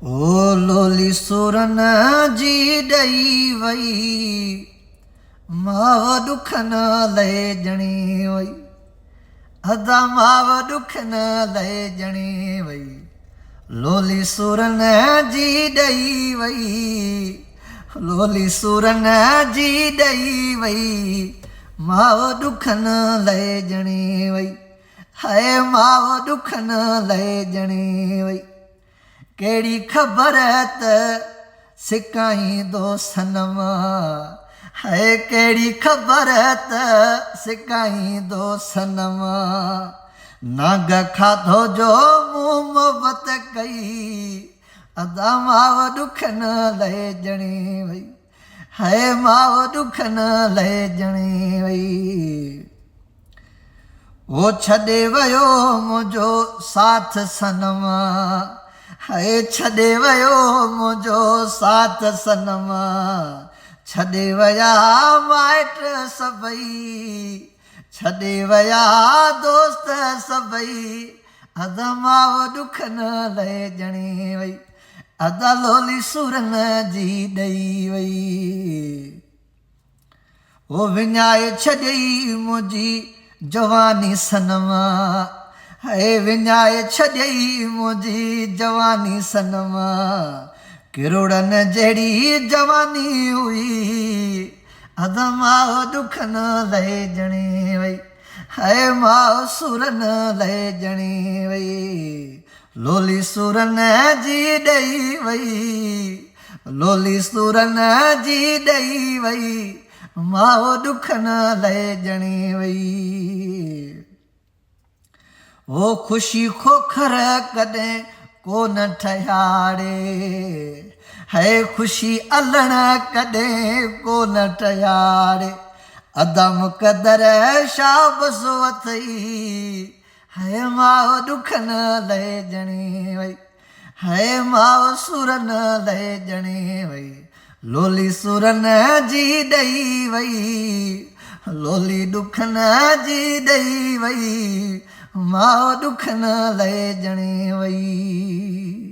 ओ लोली सुरन जी ॾई वई माव ॾुख न लहे जणी वई अदा माव ॾुख न लहे जणी वई लोली सुरन जी ॾई वई लोली सुरन जी ॾई वई माव ॾुख न लहे जणी वई हाय माव ॾुख न लहे जणी वई कहिड़ी ख़बर त सिकाईंदो सनम है कहिड़ी ख़बर त सिकाईंदो सनम नाग खाधो जो मूं मोहबत कई अदा माव ॾुख न लहे जणी वई है माव ॾुख न लहे जणी वई वो छॾे वियो मुंहिंजो साथ सनम है छॾे वियो मुंहिंजो साथ सनम छॾे विया माइट सभई छॾे विया दोस्त सभई अदा माव ॾुख न लहे जणी वई अदा लोली सुरन जी ॾई वई ओ विञाए छॾई मुंहिंजी जवानी सनम है विञाए छॾई मुंहिंजी जवानी सनम किरोड़नि जहिड़ी जवानी हुई अदा माव ॾुख न लहे जणी वई है माव सुर न लहे जणी वई लोली सुरन जी ॾई वई लोली सुरन जी ॾई वई माव ॾुख न लहे जणी वई ओ ख़ुशी खोखर कॾहिं कोन ठहियारे है ख़ुशी अलण कॾहिं कोन ठहियारे अदा मुक़दर शाबस अथई है माव ॾुख न लहे जणी वई है माव सुर न लहे जणी वई लोली सुरन जी ॾई वई लोली ॾुख न जी ॾई वई माव ॾुख न लहे जणी वई।